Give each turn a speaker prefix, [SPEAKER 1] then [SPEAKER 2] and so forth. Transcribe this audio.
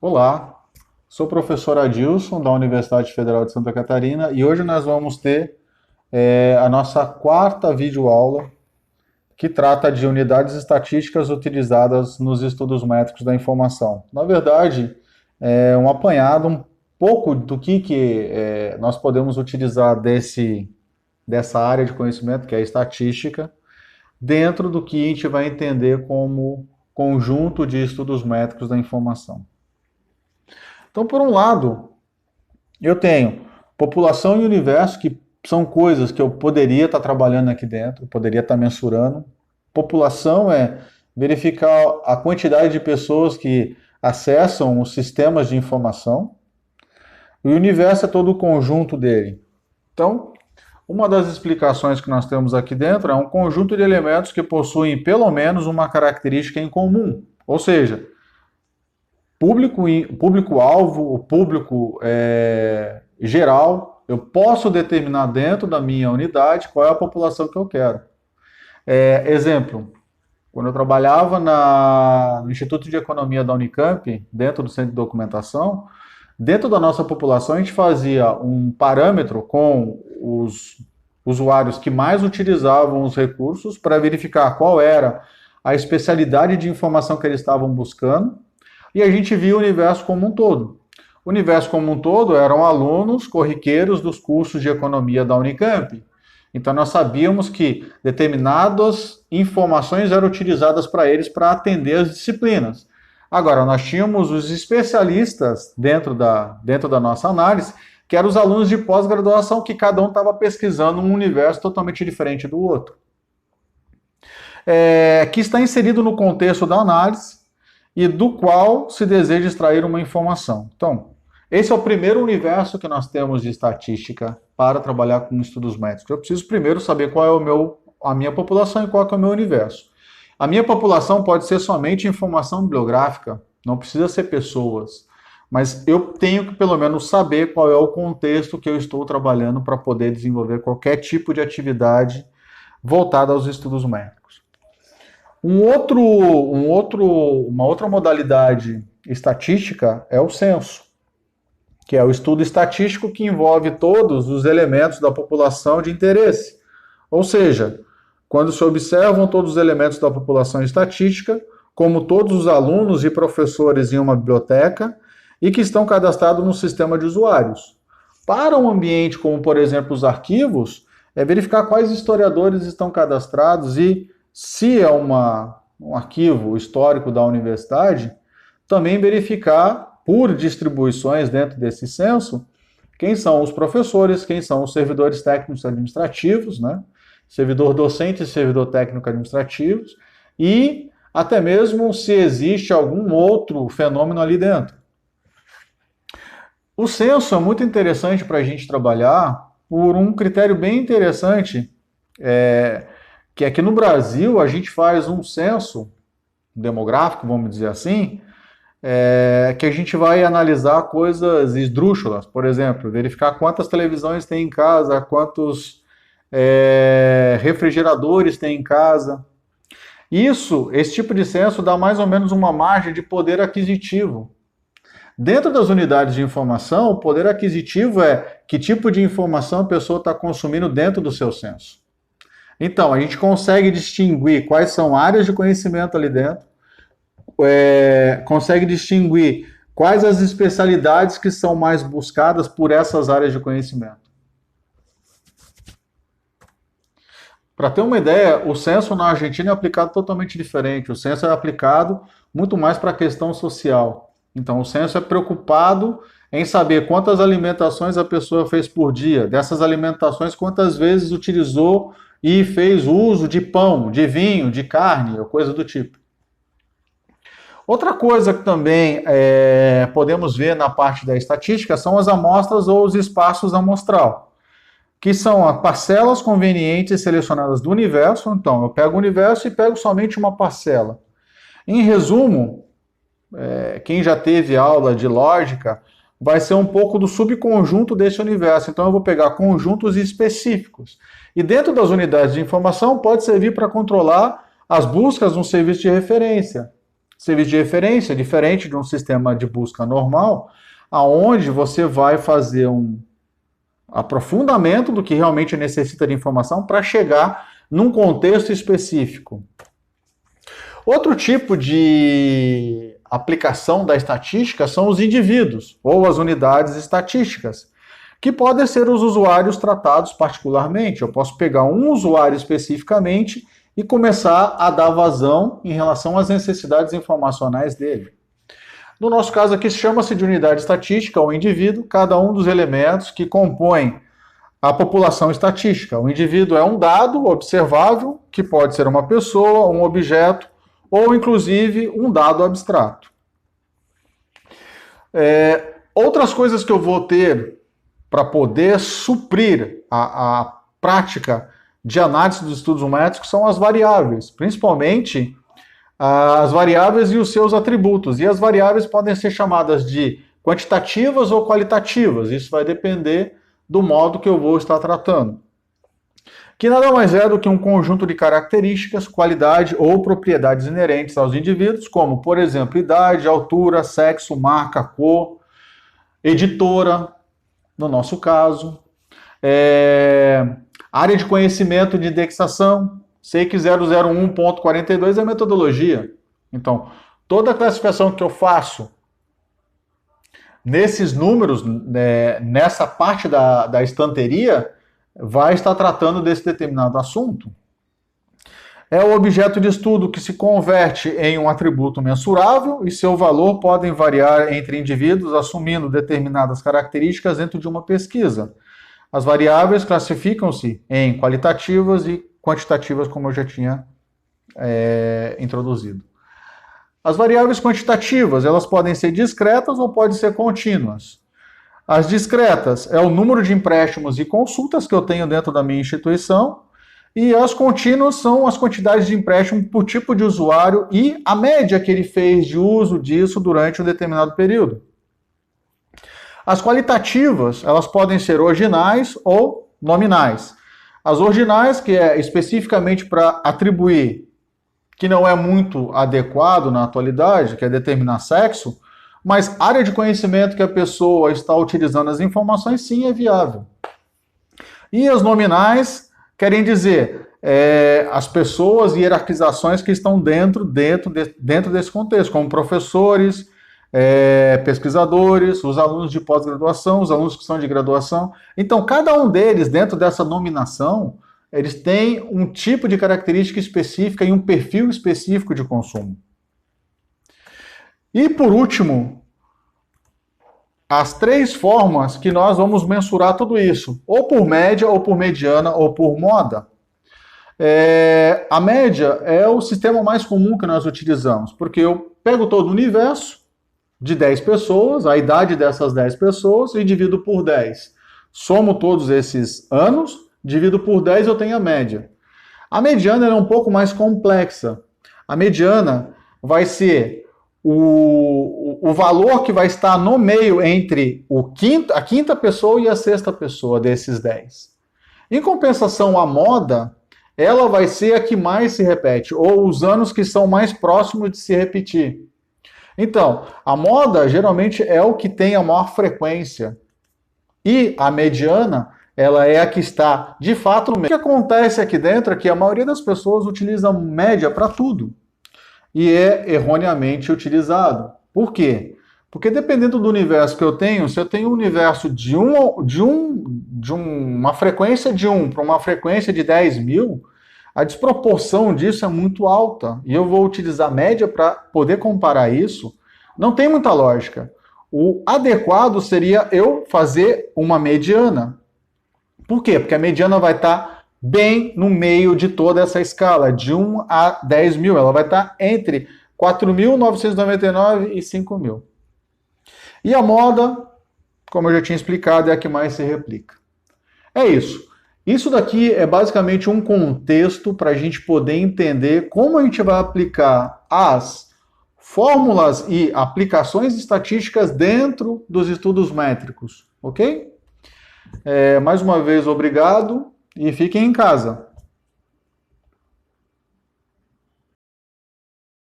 [SPEAKER 1] Olá, sou o professor Adilson da Universidade Federal de Santa Catarina e hoje nós vamos ter a nossa quarta videoaula que trata de unidades estatísticas utilizadas nos estudos métricos da informação. Na verdade, é um apanhado um pouco do que nós podemos utilizar dessa área de conhecimento, que é a estatística, dentro do que a gente vai entender como conjunto de estudos métricos da informação. Então, por um lado, eu tenho população e universo, que são coisas que eu poderia estar trabalhando aqui dentro, poderia estar mensurando. População é verificar a quantidade de pessoas que acessam os sistemas de informação. E o universo é todo o conjunto dele. Então, uma das explicações que nós temos aqui dentro é um conjunto de elementos que possuem pelo menos uma característica em comum. Ou seja, público-alvo, o público geral, eu posso determinar dentro da minha unidade qual é a população que eu quero. Exemplo, quando eu trabalhava no Instituto de Economia da Unicamp, dentro do Centro de Documentação, dentro da nossa população a gente fazia um parâmetro com os usuários que mais utilizavam os recursos para verificar qual era a especialidade de informação que eles estavam buscando. E a gente via o universo como um todo. O universo como um todo eram alunos corriqueiros dos cursos de economia da Unicamp. Então nós sabíamos que determinadas informações eram utilizadas para eles para atender as disciplinas. Agora, nós tínhamos os especialistas dentro da nossa análise, que eram os alunos de pós-graduação, que cada um estava pesquisando um universo totalmente diferente do outro. Que está inserido no contexto da análise, e do qual se deseja extrair uma informação. Então, esse é o primeiro universo que nós temos de estatística para trabalhar com estudos métricos. Eu preciso primeiro saber qual é a minha população e qual é o meu universo. A minha população pode ser somente informação bibliográfica, não precisa ser pessoas, mas eu tenho que pelo menos saber qual é o contexto que eu estou trabalhando para poder desenvolver qualquer tipo de atividade voltada aos estudos métricos. Uma outra modalidade estatística é o censo, que é o estudo estatístico que envolve todos os elementos da população de interesse. Ou seja, quando se observam todos os elementos da população estatística, como todos os alunos e professores em uma biblioteca e que estão cadastrados no sistema de usuários. Para um ambiente como, por exemplo, os arquivos, é verificar quais historiadores estão cadastrados e se é um arquivo histórico da universidade, também verificar, por distribuições dentro desse censo, quem são os professores, quem são os servidores técnicos administrativos, né? Servidor docente e servidor técnico administrativos, e até mesmo se existe algum outro fenômeno ali dentro. O censo é muito interessante para a gente trabalhar por um critério bem interessante, que aqui no Brasil a gente faz um censo demográfico, vamos dizer assim, que a gente vai analisar coisas esdrúxulas, por exemplo, verificar quantas televisões tem em casa, quantos refrigeradores tem em casa. Esse tipo de censo dá mais ou menos uma margem de poder aquisitivo. Dentro das unidades de informação, o poder aquisitivo é que tipo de informação a pessoa está consumindo dentro do seu censo. Então, a gente consegue distinguir quais são áreas de conhecimento ali dentro, consegue distinguir quais as especialidades que são mais buscadas por essas áreas de conhecimento. Para ter uma ideia, o censo na Argentina é aplicado totalmente diferente. O censo é aplicado muito mais para a questão social. Então, o censo é preocupado em saber quantas alimentações a pessoa fez por dia, dessas alimentações, quantas vezes utilizou e fez uso de pão, de vinho, de carne, ou coisa do tipo. Outra coisa que também podemos ver na parte da estatística são as amostras ou os espaços amostral, que são as parcelas convenientes selecionadas do universo. Então, eu pego o universo e pego somente uma parcela. Em resumo, quem já teve aula de lógica vai ser um pouco do subconjunto desse universo. Então eu vou pegar conjuntos específicos. E dentro das unidades de informação pode servir para controlar as buscas no serviço de referência. serviço de referência, diferente de um sistema de busca normal, aonde você vai fazer um aprofundamento do que realmente necessita de informação para chegar num contexto específico. Outro tipo de aplicação da estatística são os indivíduos, ou as unidades estatísticas, que podem ser os usuários tratados particularmente. Eu posso pegar um usuário especificamente e começar a dar vazão em relação às necessidades informacionais dele. No nosso caso aqui, chama-se de unidade estatística, ou indivíduo, cada um dos elementos que compõem a população estatística. O indivíduo é um dado observável, que pode ser uma pessoa, um objeto, ou inclusive um dado abstrato. Outras coisas que eu vou ter para poder suprir a prática de análise dos estudos métricos são as variáveis, principalmente as variáveis e os seus atributos. E as variáveis podem ser chamadas de quantitativas ou qualitativas, isso vai depender do modo que eu vou estar tratando. Que nada mais é do que um conjunto de características, qualidade ou propriedades inerentes aos indivíduos, como, por exemplo, idade, altura, sexo, marca, cor, editora, no nosso caso, área de conhecimento de indexação. Sei que 001.42 é a metodologia. Então, toda a classificação que eu faço nesses números, nessa parte da estanteria, vai estar tratando desse determinado assunto. É o objeto de estudo que se converte em um atributo mensurável e seu valor podem variar entre indivíduos assumindo determinadas características dentro de uma pesquisa. As variáveis classificam-se em qualitativas e quantitativas, como eu já tinha introduzido. As variáveis quantitativas, elas podem ser discretas ou podem ser contínuas. As discretas é o número de empréstimos e consultas que eu tenho dentro da minha instituição, e as contínuas são as quantidades de empréstimo por tipo de usuário e a média que ele fez de uso disso durante um determinado período. As qualitativas, elas podem ser ordinais ou nominais. As ordinais, que é especificamente para atribuir, que não é muito adequado na atualidade, que é determinar sexo, mas área de conhecimento que a pessoa está utilizando as informações, sim, é viável. E as nominais querem dizer as pessoas e hierarquizações que estão dentro desse contexto, como professores, pesquisadores, os alunos de pós-graduação, os alunos que são de graduação. Então, cada um deles, dentro dessa nominação, eles têm um tipo de característica específica e um perfil específico de consumo. E, por último, as três formas que nós vamos mensurar tudo isso, ou por média, ou por mediana, ou por moda. A média é o sistema mais comum que nós utilizamos, porque eu pego todo o universo de 10 pessoas, a idade dessas 10 pessoas, e divido por 10. Somo todos esses anos, divido por 10, eu tenho a média. A mediana é um pouco mais complexa. A mediana vai ser o valor que vai estar no meio entre a quinta pessoa e a sexta pessoa desses 10. Em compensação, a moda, ela vai ser a que mais se repete, ou os anos que são mais próximos de se repetir. Então, a moda geralmente é o que tem a maior frequência. E a mediana, ela é a que está, de fato, no meio. O que acontece aqui dentro é que a maioria das pessoas utiliza média para tudo. E é erroneamente utilizado. Por quê? Porque dependendo do universo que eu tenho, se eu tenho um universo de uma frequência de 1 para uma frequência de 10 mil, a desproporção disso é muito alta. E eu vou utilizar média para poder comparar isso. Não tem muita lógica. O adequado seria eu fazer uma mediana. Por quê? Porque a mediana vai estar bem no meio de toda essa escala, de 1 a 10 mil. Ela vai estar entre 4.999 e 5 mil. E a moda, como eu já tinha explicado, é a que mais se replica. É isso. Isso daqui é basicamente um contexto para a gente poder entender como a gente vai aplicar as fórmulas e aplicações estatísticas dentro dos estudos métricos, ok? Mais uma vez, obrigado e fiquem em casa.